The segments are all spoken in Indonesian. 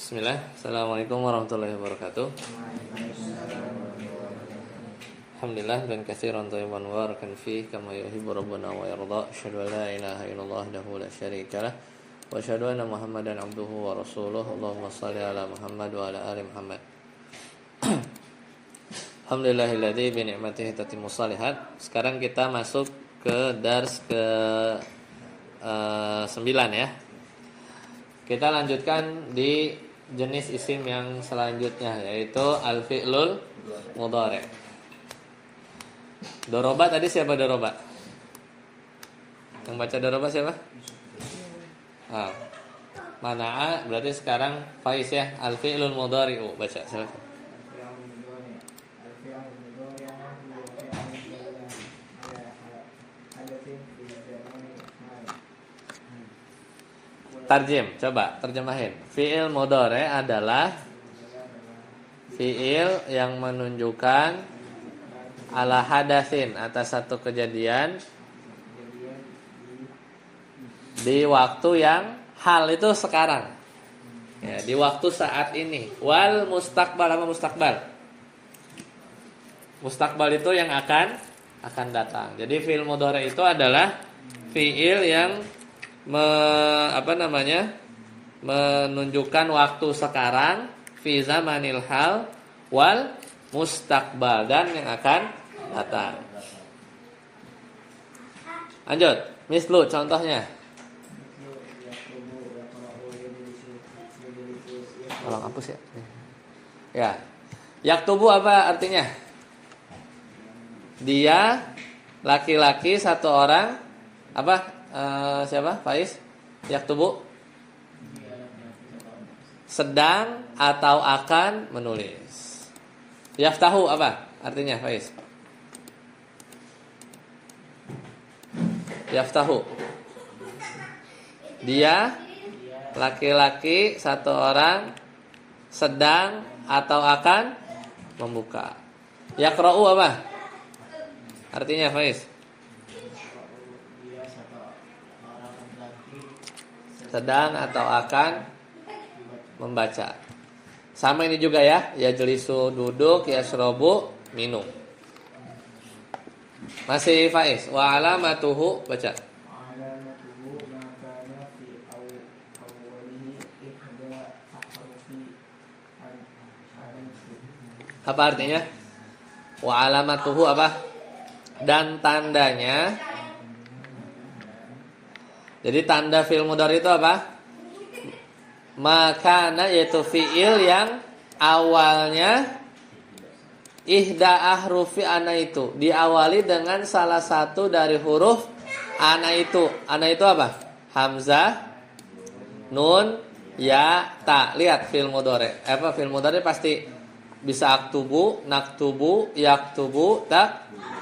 Bismillah. Assalamualaikum warahmatullahi wabarakatuh. Alhamdulillah dan katsiran thayyiban mubarakan fih kama yuhibbu rabbuna wa yarda. Asyhadu an la ilaha illallah wahdahu la syarika lah wa asyhadu anna Muhammadan abduhu wa rasuluh. Allahumma shalli ala Muhammad wa ala ali Muhammad. Alhamdulillahilladzi bi ni'matihi tatimmu shalihat. Sekarang kita masuk ke dars ke 9 ya. Kita lanjutkan di jenis isim yang selanjutnya, yaitu al-fi'lul mudhari'. Doroba tadi siapa doroba? Yang baca doroba siapa? Mana'a berarti sekarang Faiz ya. Al-fi'lul mudhari'u baca silakan. Tarjim, coba terjemahin. Fi'il mudhari' adalah fi'il yang menunjukkan ala hadatsin, atas satu kejadian di waktu yang hal itu sekarang. Ya, di waktu saat ini. Wal mustaqbal, apa mustaqbal? Mustaqbal itu yang akan datang. Jadi fi'il mudhari' itu adalah fi'il yang menunjukkan waktu sekarang fi zamanil hal wal mustaqbal, dan yang akan datang. Lanjut, mislu contohnya. Tolong hapus ya. Ya. Yaktubu apa artinya? Dia laki-laki satu orang apa? Siapa? Faiz? Yaktubu sedang atau akan menulis. Yaftahu apa artinya Faiz? Yaftahu, dia laki-laki satu orang sedang atau akan membuka. Yaqra'u apa artinya Faiz? Sedang atau akan membaca. Sama ini juga ya. Yajlisu duduk, yashrabu minum. Masih Faiz. Wa alamatuhu baca. Apa artinya? Wa alamatuhu apa? Dan tandanya. Jadi tanda fi'il mudhari itu apa? Makana, yaitu fi'il yang awalnya ihda ahrufi ana itu, diawali dengan salah satu dari huruf ana itu. Ana itu apa? Hamzah, nun, ya, ta. Lihat fi'il mudhari. Fi'il mudhari pasti bisa aktubu, naktubu, yaktubu,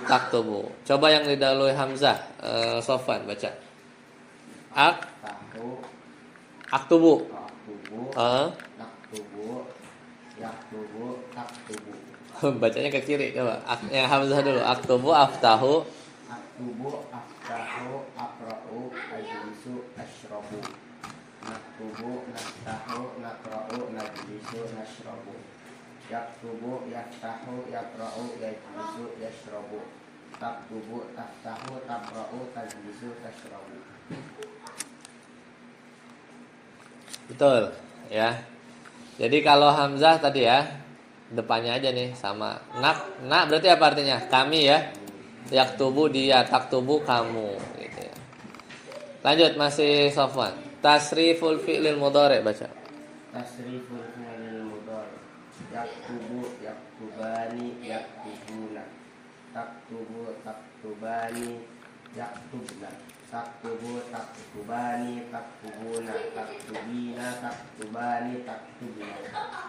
taktubu. Coba yang didahului hamzah. Sofwan baca. Aktubu. Naktubu, yaktubu, taktubu. Bacanya ke kiri coba. Yang hamzah dulu. Aktubu, aftahu. Aktubu, aftahu, aqra'u, ajlisu, ashrabu. Naktubu, naftahu, naqra'u, najlisu, nashrabu. Yaktubu, yaftahu, yaqra'u, yajlisu, yashrabu. Taktubu, taftahu, taqra'u, tajlisu, tashrabu. Betul ya. Jadi kalau hamzah tadi ya, depannya aja nih sama. Nak berarti apa artinya? Kami ya. Yaktubu dia, taktubu kamu gitu ya. Lanjut masih Sofwan. Tasriful fi'lil mudhari baca. Tasriful fi'lil mudhari. Yaktubu, yaktubani, yaktubuna. Taktubu, taktubani, yaktubna. Taktubu, taktubani, taktubuna. Taktubina, taktubani, taktubina.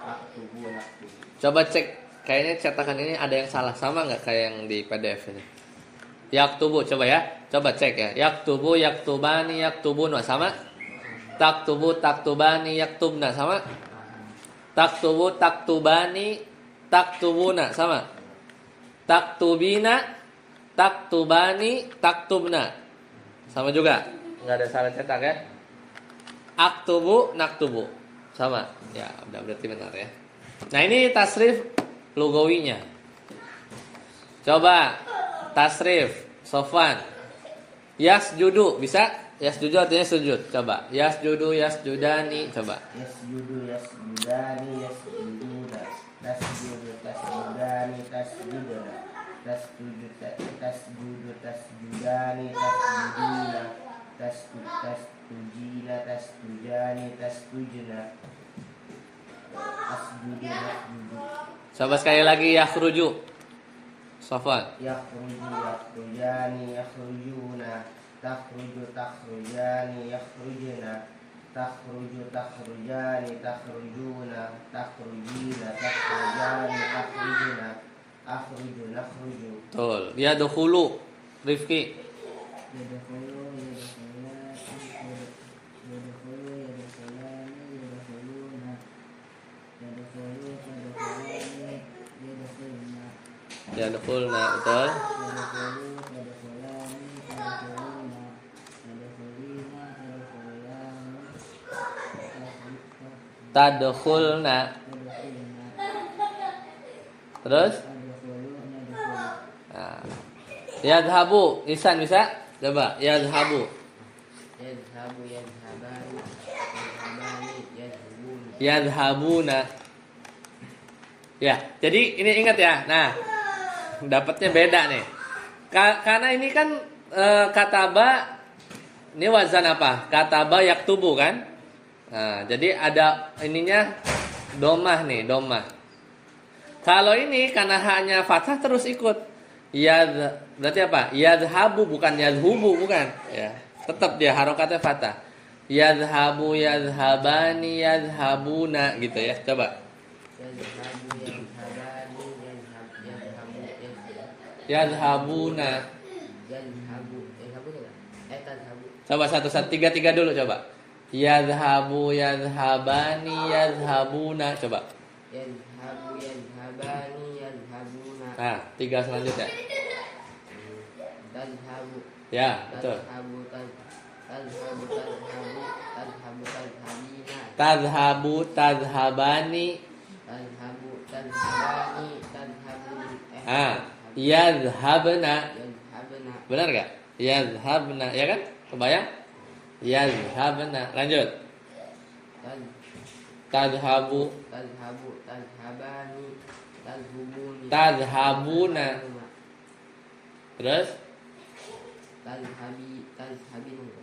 Taktubu, naktubu. Coba cek, kayaknya cetakan ini ada yang salah, sama nggak kayak yang di PDF ini? Yaktubu, coba ya, coba cek ya. Yaktubu, yaktubani, yaktubuna sama? Taktubu, taktubani, yaktubna sama? Taktubu, taktubani, taktubuna sama? Taktubina, taktubani, taktubna sama juga? Nggak ada salah cetak ya? Aktubu, naktubu. Sama. Ya, udah berarti benar ya. Nah, ini tasrif lugawinya. Coba tasrif Sofwan. Yasjudu bisa? Yasjudu artinya sujud. Coba. Yasjudu yasjudani. Coba. Yasjudu yasjudani yasjuduna. Tasjudu tasjudani tasjuduna. Tasjudu tasjudu tasjudani tasjuduna. Tastujina tastujani tastujuna. Asjudu yasjudu. Coba sekali lagi yakhruju. Sofwan. Yakhruju yakhrujani yakhrujuna. Takhruju takhrujani yakhrujuna. Takhruju takhrujani takhrujuna. Takhrujina takhrujani takhrujuna. Akhruju nakhruju. Betul. Yadkhulu. Rifki. Yadkhulu yadkhuluna yadkhulu yadkhulani yadkhuluna yadkhulu yadkhulani yadkhuluna Yadkhulna. Betul. yadkhulu yadkhulani yadkhuluna yadkhulina yadkhulani Tadkhulna. yadkhuluna Terus? yadkhulu yadkhulu Nah. Yadhabu. Ihsan bisa? Coba. Yadhabu. Yadhabu yadhabani yadhabani yadhubun. Yadhabuna. Ya, jadi ini ingat ya. Nah, dapatnya beda nih. Karena ini kan kataba, ini wazan apa? Kataba yaktubu kan? Nah, jadi ada ininya domah nih, domah. Kalau ini karena hanya fathah terus ikut. Berarti apa? Yadhabu bukan yadhubu bukan? Ya, tetap dia harokatnya fathah. Yadhabu yadhabani yadhabuna gitu ya. Coba. Yadhabu yadhabani yadhabu Yadhabuna. yadhabu tadhabu. Coba satu-satu, tiga dulu coba. Yadhabu yadhabani yadhabuna. Coba. Yadhabu yadhabani yadhabuna. Nah, tiga selanjutnya. Tadhabu Ya, betul. tadhabu tadhabu tadhabu tadhabu tadhabina. Tadhabu tadhabani. Tadhabu tadhabani tadhabu. Ah, yadhabna. Yadhabna. Benar gak? Yadhabna, ya kan? Kebayang? Yadhabna. Lanjut. Tadhabu. Tadhabu tadhabani tadhubuni. Tadhabuna. Terus? Tadhabin.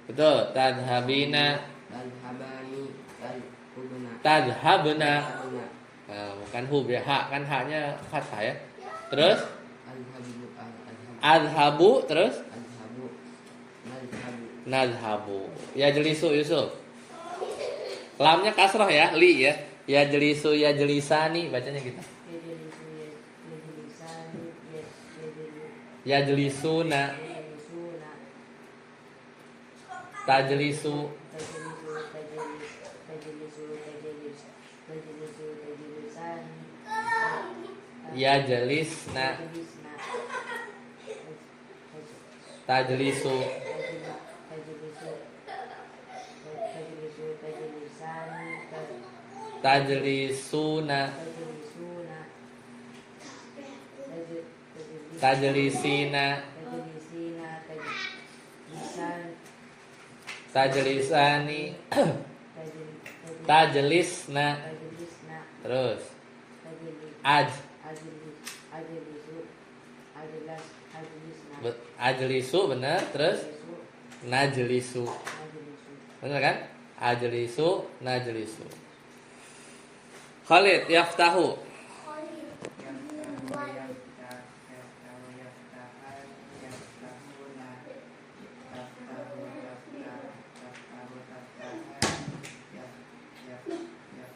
Betul. Tadhabina. Tadhabani tadhubna. Tadhabna. Tadhabna. Nah, bukan hub ya. Hak kan haknya fathah ya. Terus? Adhabu Adhabu. Terus? adhabu nadhabu. Nadhabu. Ya jelisu Yusuf. Lamnya kasroh ya, li ya. Ya jelisu ya jelisani bacanya gitu. Ya jelisuna. Tajlisu. Ya jelisna. Tajlisu. Tajlisuna. Tajlisina. Tajlisani. Tajlisna. Terus ajlisu benar. Terus najlisu. Benar kan? Ajlisu, najlisu. Khalid yaftahu.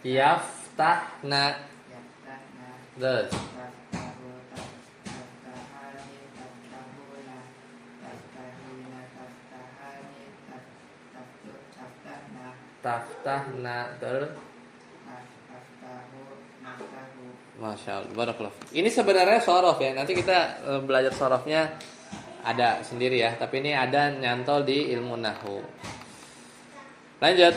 Yaftahna. Terus taftahna. Terus Masya Allah, barakallah. Ini sebenarnya sorof ya. Nanti kita belajar sorofnya ada sendiri ya. Tapi ini ada nyantol di ilmu nahu. Lanjut.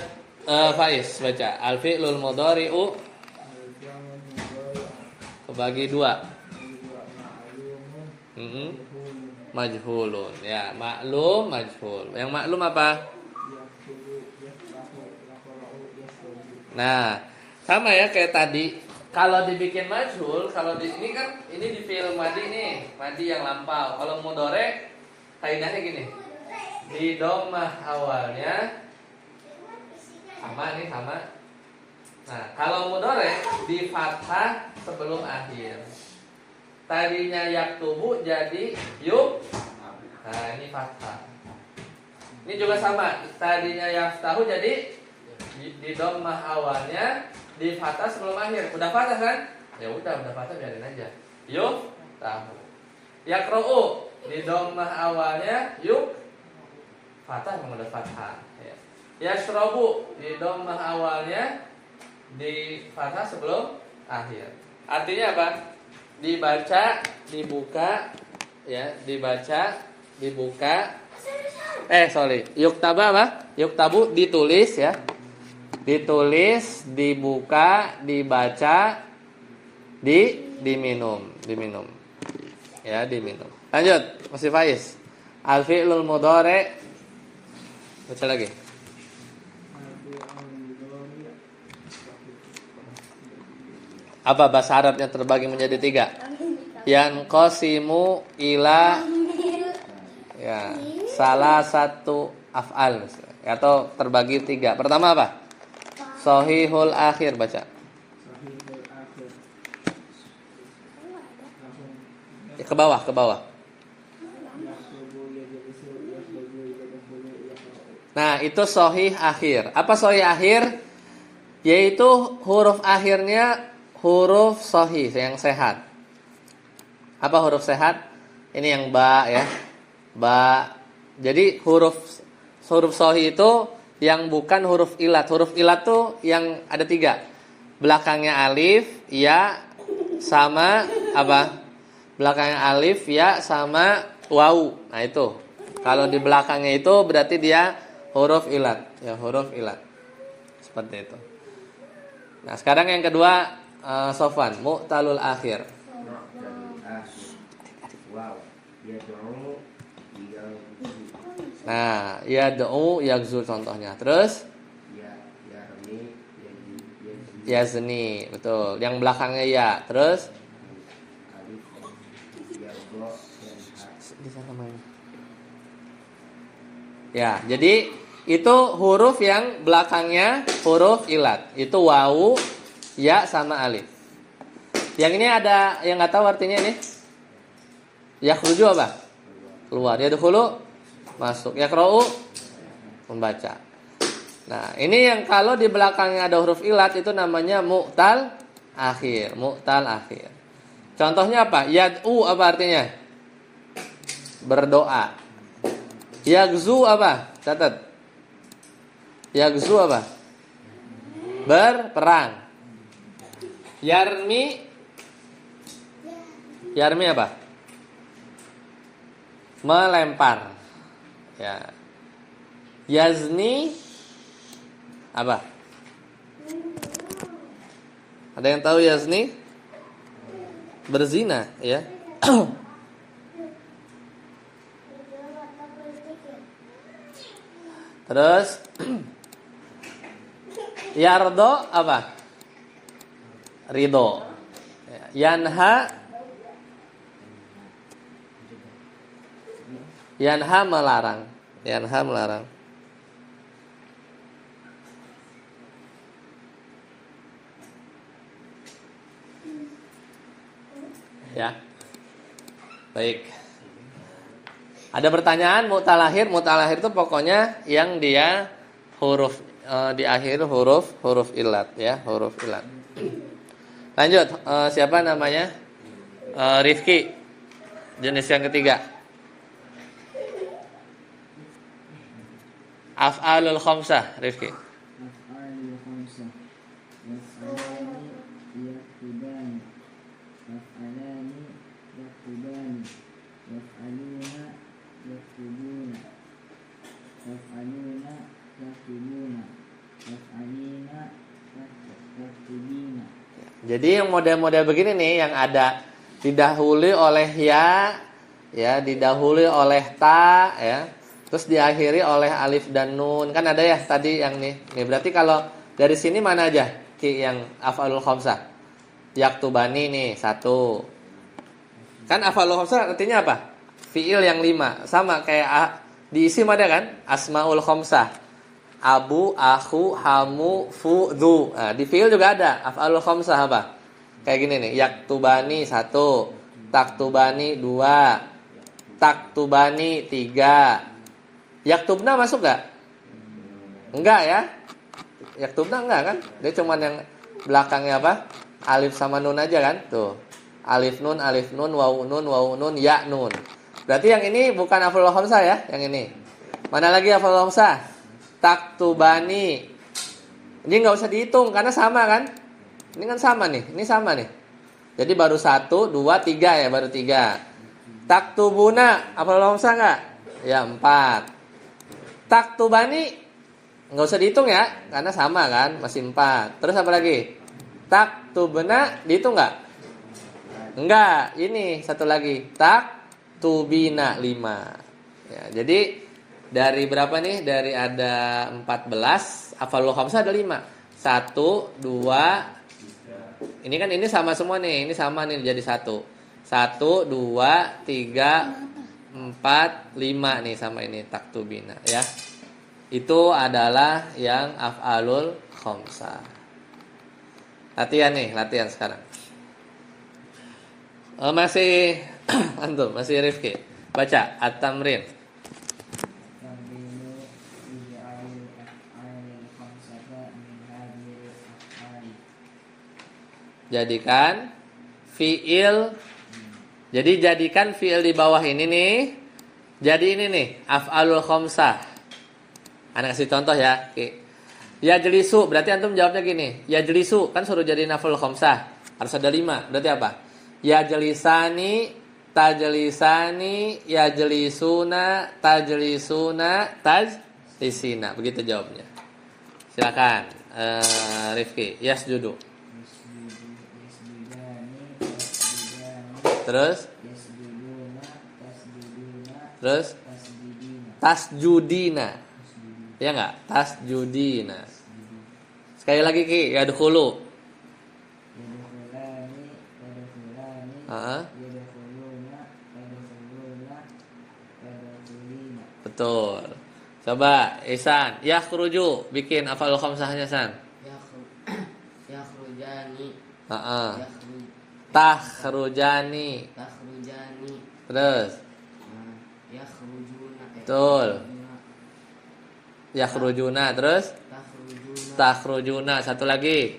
Faiz baca. Al fi'lul mudhari'u kebagi dua. Majhulun. Ya, maklum, majhul. Yang maklum apa? Nah, sama ya kayak tadi. Kalau dibikin majhul, kalau di ini kan ini di fi'il madi nih, madi yang lampau. Kalau mudhari kaidahnya gini. Di dhammah awalnya sama nih sama. Nah, kalau mudhari di fathah sebelum akhir. Tadinya yaktubu jadi yuk. Nah, ini fathah. Ini juga sama. Tadinya yaftahu jadi di dhammah awalnya, di fathah sebelum akhir. Udah fathah kan? Ya udah fathah biarin aja. Yuk tahu. Yaqra'u di dhammah awalnya yuk fathah memang udah fathah ya. Yashrabu di dhammah awalnya, di fathah sebelum akhir. Artinya apa? Dibaca, dibuka ya, dibaca, dibuka. Yuktaba apa? Yuktabu ditulis ya. Ditulis, dibuka, dibaca, diminum. Ya, diminum. Lanjut, masih Faiz. Al fi'lul mudhari. Baca lagi. Apa bahasa Arabnya terbagi menjadi 3? Yanqasimu ila ya, salah satu af'al atau terbagi 3. Pertama apa? Shahihul akhir baca. Ya, ke bawah. Nah, itu shahih akhir. Apa shahih akhir? Yaitu huruf akhirnya huruf shahih yang sehat. Apa huruf sehat? Ini yang ba ya. Ba. Jadi huruf shahih itu yang bukan huruf ilat. Huruf ilat tuh yang ada 3. Belakangnya alif, ya, sama apa? Belakangnya alif, ya, sama wawu. Nah itu. Kalau di belakangnya itu berarti dia huruf ilat. Ya, huruf ilat. Seperti itu. Nah sekarang yang kedua, Sofwan, mu'talul akhir. Wow. Nah, yad'u yagzu contohnya. Terus yazni, betul. Yang belakangnya ya. Terus di sana main. Ya, jadi itu huruf yang belakangnya huruf ilat. Itu wawu, ya sama alif. Yang ini ada yang nggak tahu artinya ini. Yakhruju apa? Keluar. Yadkhulu masuk. Yaqra'u membaca. Nah, ini yang kalau di belakangnya ada huruf ilat itu namanya mu'tal akhir. Mu'tal akhir. Contohnya apa? Yad'u apa artinya? Berdoa. Yagzu apa? Catat. Yagzu apa? Berperang. Yarmi apa? Melempar. Ya. Yazni apa? Ada yang tahu yazni? Berzina, ya. Terus yardo apa? Ridho. Yanha melarang. Ya. Baik. Ada pertanyaan mu'tal akhir itu pokoknya yang dia huruf di akhir huruf ilat ya, huruf ilat. Lanjut, siapa namanya? Rifki. Jenis yang ketiga. Af'alul khamsah, Rifki. Af'alul khamsah. Yaf'alani yaktubani. Yaf'alani yaktubani. Yaf'aluna yaktubuna. Yaf'aluna yaktubuna. Jadi yang model-model begini nih yang ada didahului oleh ya, didahului oleh ta, ya. Terus diakhiri oleh alif dan nun. Kan ada ya tadi yang nih. Nih berarti kalau dari sini mana aja Ki yang af'alul khamsah? Yaktubani nih, satu. Kan af'alul khamsah artinya apa? Fiil yang 5. Sama kayak di isim ada kan? Asmaul khamsah. Abu, aku, hamu, fu, dhu. Nah, di fiil juga ada af'alul khamsah apa? Kayak gini nih, yaktubani 1, taktubani 2, taktubani 3. Yaktubna masuk gak? Enggak ya? Yaktubna enggak kan? Dia cuman yang belakangnya apa? Alif sama nun aja kan? Tuh. Alif nun, wawu nun, ya nun. Berarti yang ini bukan af'alul khamsah ya, yang ini. Mana lagi af'alul khamsah? Taktubani. Ini nggak usah dihitung karena sama kan? Ini kan sama nih. Ini sama nih. Jadi baru 1, 2, 3 ya, baru 3. Taktubuna, af'alul khamsah nggak? Ya 4. Taktubani nggak usah dihitung ya, karena sama kan, masih 4. Terus apa lagi? Taktubna dihitung nggak? Enggak. Ini satu lagi. Taktubina 5. Ya, jadi dari berapa nih? Dari ada 14, af'alul khamsah ada 5. 1, 2. Ini kan ini sama semua nih. Ini sama nih jadi 1. 1, 2, 3, 4, 5 nih sama ini taktubina ya. Itu adalah yang af'alul khamsah. Latihan nih, latihan sekarang. Masih antum, masih Rifki. Baca at-tamrin. Jadikan fiil. Jadi jadikan fiil di bawah ini nih. Jadi ini nih af'alul khamsah. Anak kasih contoh ya. Oke. Ya jelisu, berarti antum jawabnya gini. Ya jelisu kan suruh jadi af'alul khamsah. Harus ada 5. Berarti apa? Ya jelisani, tajlisani, ya jelisuna, tajlisuna, tajlisina. Begitu jawabnya. Silakan Rifki. Yasjudu. Terus tasjudina. Ya enggak? Tasjudina. Sekali lagi Ki, ya dulu. Betul. Coba Ihsan, yakhruju, bikin af'alul khamsahnya San. Yakhrujani. Takhrujani. Terus Yakhrujuna. betul. Yakhrujuna. Terus takhrujuna. Satu lagi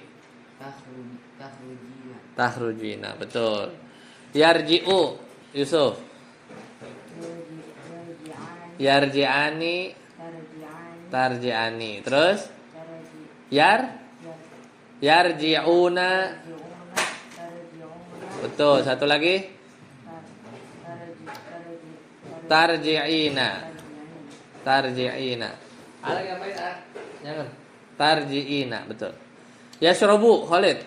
takhrujina. Betul. Yarji'u Yusuf. Yarji'ani. Tarji'ani. Terus yarji'una. Betul. Satu lagi tarji'ina. Ada yang baik jangan. Tarji'ina, betul. Yashrabu Khalid.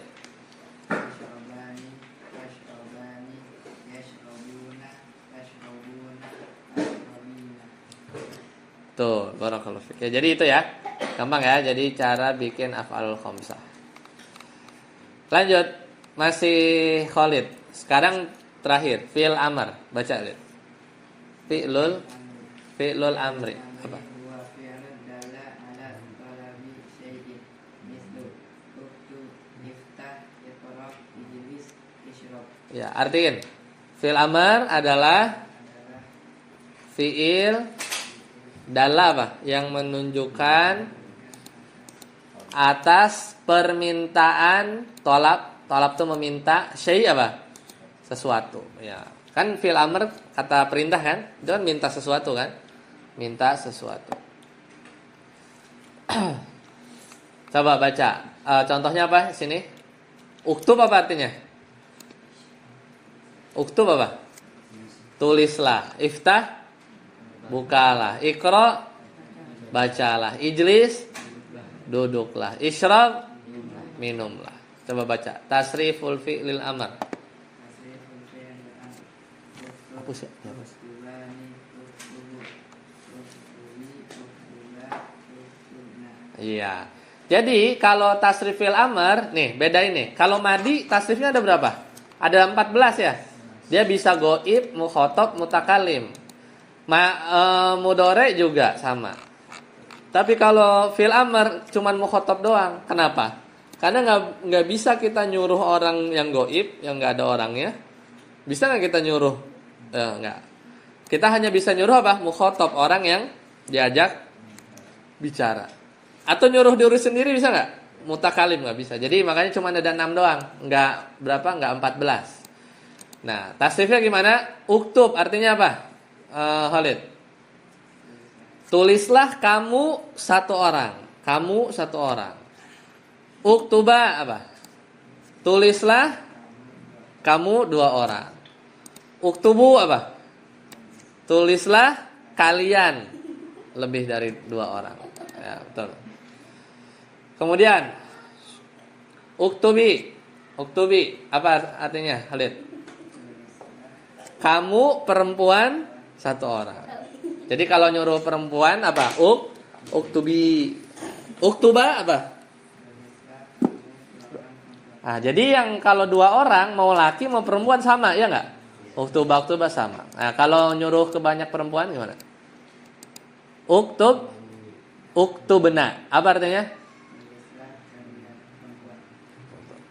Tuh, barakallahu fik. Ya, jadi itu ya. Gampang ya. Jadi cara bikin af'alul khamsah. Lanjut. Masih Khalid. Sekarang terakhir, fi'il amr. Baca lihat. Fi'lul amri. Apa? Ya, artiin. Fi'il amr adalah fi'il dalla apa? Yang menunjukkan atas permintaan tolab. Tolab itu meminta, syai' apa? Sesuatu. Ya. Kan fi'il amr kata perintah kan? Itu kan minta sesuatu kan? Minta sesuatu. Coba baca. Contohnya apa sini? Uktub apa artinya? Uktub apa? Tulislah. Iftah, bukalah. Iqra, bacalah. Ijlis, duduklah. Isyrab, minumlah. Coba baca. Tasriful fi'lil amr. Tasriful fi'lil amr. Hapus ya. Hapus. Uktubani, uktubu, uktubi, uktuba, uktubna. Iya. Jadi kalau tasrifil amr, nih bedain nih. Kalau madi tasrifnya ada berapa? Ada 14 ya. Dia bisa goib, mukhotob, mutakalim. Mudore juga sama. Tapi kalau fil amr cuman mukhotob doang. Kenapa? Karena nggak bisa kita nyuruh orang yang goib, yang nggak ada orangnya. Bisa nggak kita nyuruh? Nggak. Kita hanya bisa nyuruh apa? Mukhotob, orang yang diajak bicara. Atau nyuruh diri sendiri bisa nggak? Mutakalim nggak bisa. Jadi makanya cuma ada 6 doang. Nggak berapa? Nggak 14. Nah, tasrifnya gimana? Uktub artinya apa? Khalid. Tulislah kamu satu orang. Kamu satu orang. Uktuba apa? Tulislah kamu 2 orang. Uktubu apa? Tulislah kalian lebih dari 2 orang. Ya, betul. Kemudian uktubi. Uktubi apa artinya, Khalid? Kamu perempuan 1 orang. Jadi kalau nyuruh perempuan apa? Uktubi. Uktuba apa? Nah, jadi yang kalau 2 orang mau laki mau perempuan sama, ya enggak? Uktuba sama. Nah, kalau nyuruh ke banyak perempuan gimana? Uktubna. Apa artinya?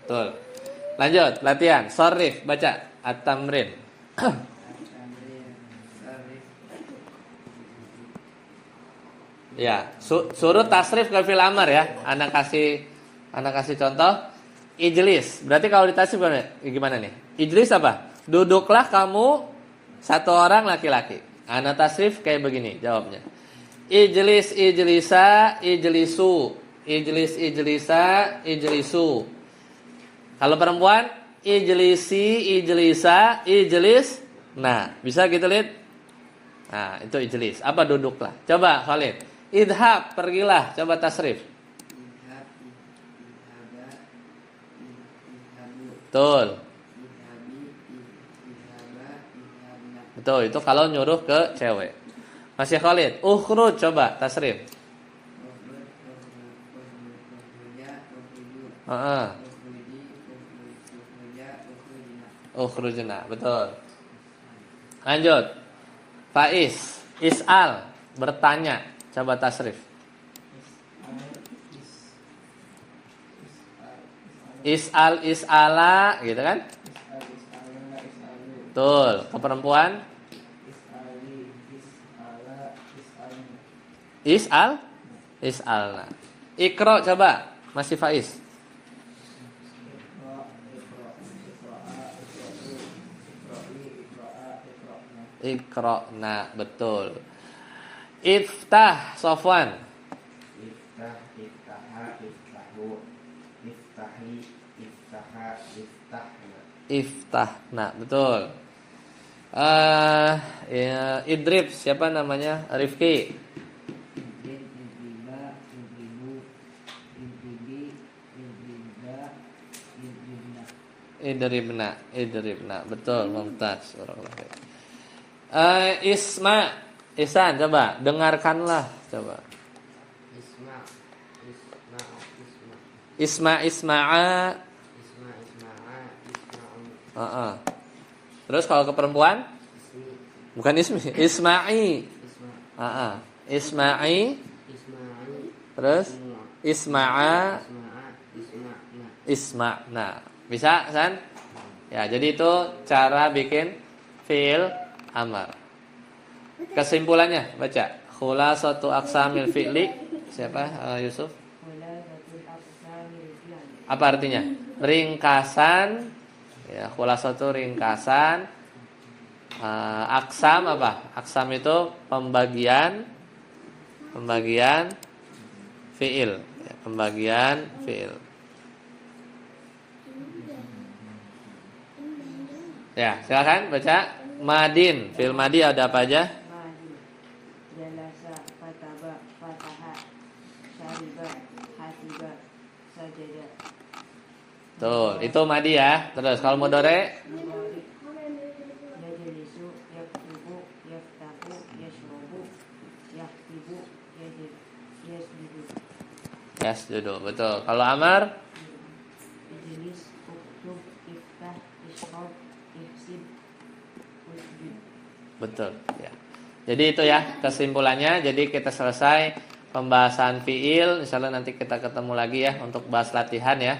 Betul. Lanjut, latihan. Sorif, baca. At-tamrin. Ya, suruh tasrif ke fil amr ya. Anak kasih contoh. Ijlis. Berarti kalau ditasrif gimana nih? Ijlis apa? Duduklah kamu 1 orang laki-laki. Anak tasrif kayak begini jawabnya. Ijlis, ijlisa, ijlisu. Ijlis, ijlisa, ijlisu. Kalau perempuan, ijlisi, ijlisa, ijlis. Nah, bisa gitu lihat? Nah, itu ijlis. Apa duduklah? Coba Khalid. Idhab, pergilah. Coba tasrif. Idhab, idhaba, idhabu. Betul. Idhabi, idhaba, idhabna. Betul, itu kalau nyuruh ke cewek. Masih Khalid. Ukhruj, coba tasrif. Ukhruja, ukhruju. Heeh. Ukhruji, ukhruja, ukhrujna. Ukhrujna, betul. Lanjut. Faiz, is'al, bertanya. Coba tasrif. Is'al, is'ala, gitu kan? Betul. Ke perempuan? Is'al, is'alna. Iqra, coba. Masih Faiz. Iqra'na, betul. Iftah, Sofwan. Iftah, iftaha, iftahu, iftahi, iftaha, iftahna. Iftahna, betul. Ya, Idrib, siapa namanya? Rifki. Idrib, idriba, idribu, idribi, idribda, idribna. Idribna, betul. Mumtaz. Isma, Ihsan, coba dengarkanlah, coba. Isma, isma, isma. Isma'a. Isma, isma'a, isma'u. Terus kalau ke perempuan? Ismi, Bukan ismi, Isma'i. isma. Isma'i. Isma'i. Terus Isma. Isma'a. Isma'a, isma'na. Isma'na. Bisa, San? Ya, jadi itu cara bikin fi'il amar. Kesimpulannya baca. Khulasatu aqsamil fi'li. Siapa? Yusuf. Apa artinya? Ringkasan. Ya, khulasatu ringkasan. Aksam apa? Aksam itu pembagian fi'il. Ya, pembagian fi'il. Ya, silakan baca. Madin, fi'il madi ada apa aja? Madi, jalasa, fataba, fataha, syariba, hasiba, sajada. Tuh, itu madi ya. Terus kalau mudhari Mudhari. Yajlisu, yaktubu, yaftahu, yashrabu, yahtibu, yasjudu. yasjudu. Betul. Kalau amar Ijlis, uktub, iftah, ishrab, ihsib, usjud. betul ya. Jadi itu ya kesimpulannya. Jadi kita selesai pembahasan fiil. Insyaallah nanti kita ketemu lagi ya untuk bahas latihan ya.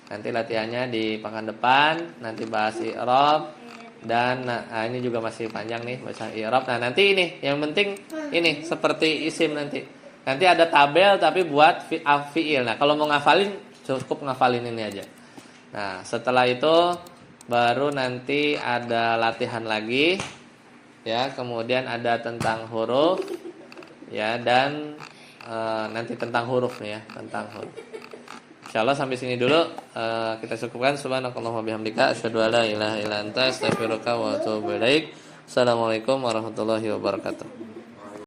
Nanti latihannya di pekan depan. Nanti bahas i'rab dan ini juga masih panjang nih bahasa i'rab. Nah, nanti ini yang penting ini seperti isim nanti. Nanti ada tabel tapi buat fiil. Nah, kalau mau ngafalin cukup ngafalin ini aja. Nah, setelah itu baru nanti ada latihan lagi. Ya, kemudian ada tentang huruf ya dan nanti tentang huruf nih ya, tentang huruf. Insyaallah sampai sini dulu kita cukupkan. Subhanakallahumma bihamdika asyhadu an la ilaha illa anta astaghfiruka wa atubu ilaik. Assalamualaikum warahmatullahi wabarakatuh.